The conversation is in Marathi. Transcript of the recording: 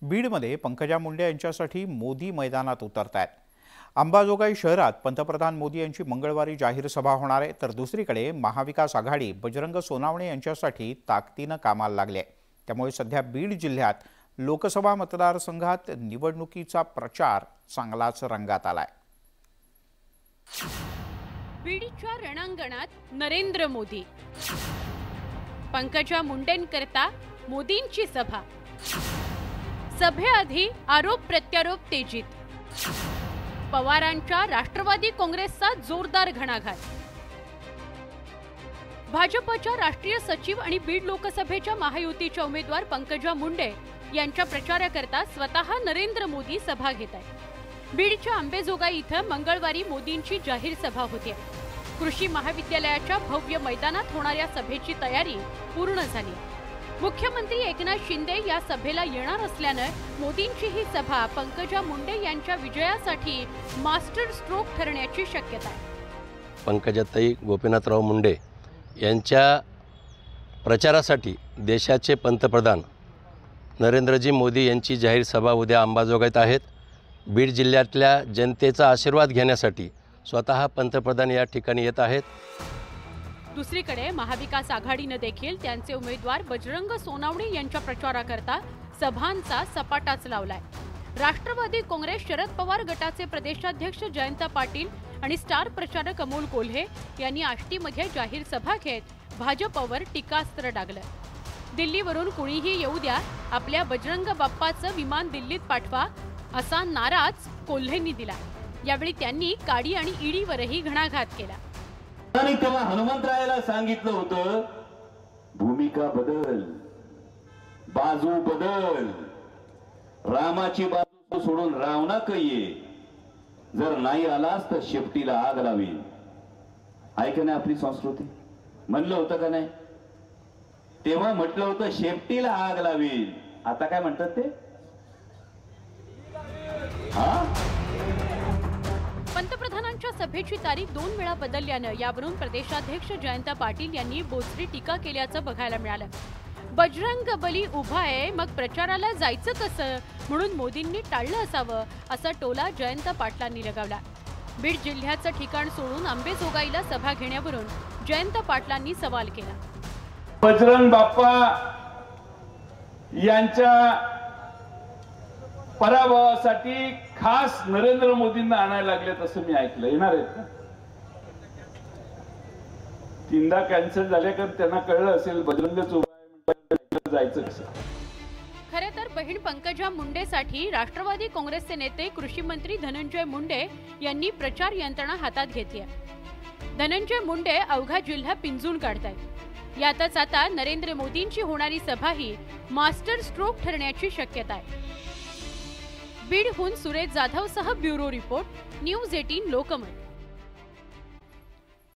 बीडमध्ये पंकजा मुंडे यांच्यासाठी मोदी मैदानात उतरतायत। अंबाजोगाई शहरात पंतप्रधान मोदी यांची मंगळवारी जाहीर सभा होणार आहे, तर दुसरीकडे महाविकास आघाडी बजरंग सोनावणे यांच्यासाठी ताकदीने कामाला लागले आहे। त्यामुळे सध्या बीड जिल्ह्यात लोकसभा मतदारसंघात निवडणुकीचा प्रचार चांगलाच रंगात आलाय। बीडच्या रणांगणात नरेंद्र मोदी, पंकजा मुंडेंकरता मोदींची सभा। सभेआधी आरोप प्रत्यारोप तेजीत, पवारांच्या राष्ट्रवादी काँग्रेसचा जोरदार घणाघात। भाजपच्या राष्ट्रीय सचिव आणि बीड लोकसभेच्या महायुतीच्या उमेदवार पंकजा मुंडे यांच्या प्रचाराकरता स्वतः नरेंद्र मोदी सभा घेत आहेत। बीडच्या अंबेजोगाई इथं मंगळवारी मोदींची जाहीर सभा होती। कृषी महाविद्यालयाच्या भव्य मैदानात होणाऱ्या सभेची तयारी पूर्ण झाली। मुख्यमंत्री एकनाथ शिंदे या सभेला येणार असल्याने मोदींची ही सभा पंकजा मुंडे यांच्या विजयासाठी मास्टर स्ट्रोक ठरण्याची शक्यता आहे। पंकजाताई गोपीनाथराव मुंडे यांच्या प्रचारासाठी देशाचे पंतप्रधान नरेंद्रजी मोदी यांची जाहीर सभा उद्या अंबाजोगाईत आहेत। बीड जिल्ह्यातल्या जनतेचा आशीर्वाद घेण्यासाठी स्वतः पंतप्रधान या ठिकाणी येत आहेत। दुसरीकडे महाविकास आघाडीने देखील त्यांचे उमेदवार बजरंग सोनावणे यांच्या प्रचाराकरता सभांचा सपाटाच लावलाय। राष्ट्रवादी काँग्रेस शरद पवार गटाचे प्रदेशाध्यक्ष जयंत पाटील आणि स्टार प्रचारक अमोल कोल्हे यांनी आष्टीमध्ये जाहीर सभा घेत भाजपवर टीकास्त्र डागलं। दिल्लीवरून कुणीही येऊ द्या, आपल्या बजरंग बाप्पाचं विमान दिल्लीत पाठवा असा नाराच कोल्हेंनी दिला। यावेळी त्यांनी काडी आणि ईडीवरही घणाघात केला। आणि तेव्हा हनुमंतरायाला सांगितलं होतं, भूमिका बदल, बाजू बदल, रामाची बाजू सोडून रावणाकडे ये, जर नाही आलास तर शेपटीला आग लावीन। ऐक ना, आपली संस्कृती म्हणलं होतं का नाही? तेव्हा म्हटलं होतं शेपटीला आग लावीन, आता काय म्हणतात ते? पंतप्रधानांच्या सभेची तारीख 2 वेळा बदलल्याने यावरून प्रदेशाध्यक्ष जयंत पाटील यांनी बोचरी टीका केल्याचं बघायला मिळालं। बजरंग बली उभा आहे, मग प्रचाराला जायचं कसं म्हणून मोदींनी टाळलं असावं असा टोला जयंत पाटलांनी लगावला। बीड जिल्ह्याचं ठिकाण सोडून अंबेजोगाईला सभा घेण्यावरून जयंत पाटलांनी सवाल केला। बजरंग बाप्पा यांच्या पराभवासाठी खास नरेंद्र मोदींना आणायला लागलेत असं मी ऐकलं। येणार आहेत का? तीनदा कॅन्सल झाले, कारण त्यांना कळलं असेल बजरंगच उभा आहे म्हणजे जायचं कसं। खरे तर बहीण पंकजा मुंडेसाठी राष्ट्रवादी काँग्रेसचे नेते कृषी मंत्री धनंजय मुंडे यांनी प्रचार यंत्रणा हातात घेतली आहे। धनंजय मुंडे अवघा जिल्हा पिंजून काढतायत। यातच आता नरेंद्र मोदींची होणारी सभाही मास्टर स्ट्रोक ठरण्याची शक्यता आहे। बीडहून सुरेश जाधवसह ब्युरो रिपोर्ट, न्यूज 18 लोकमत।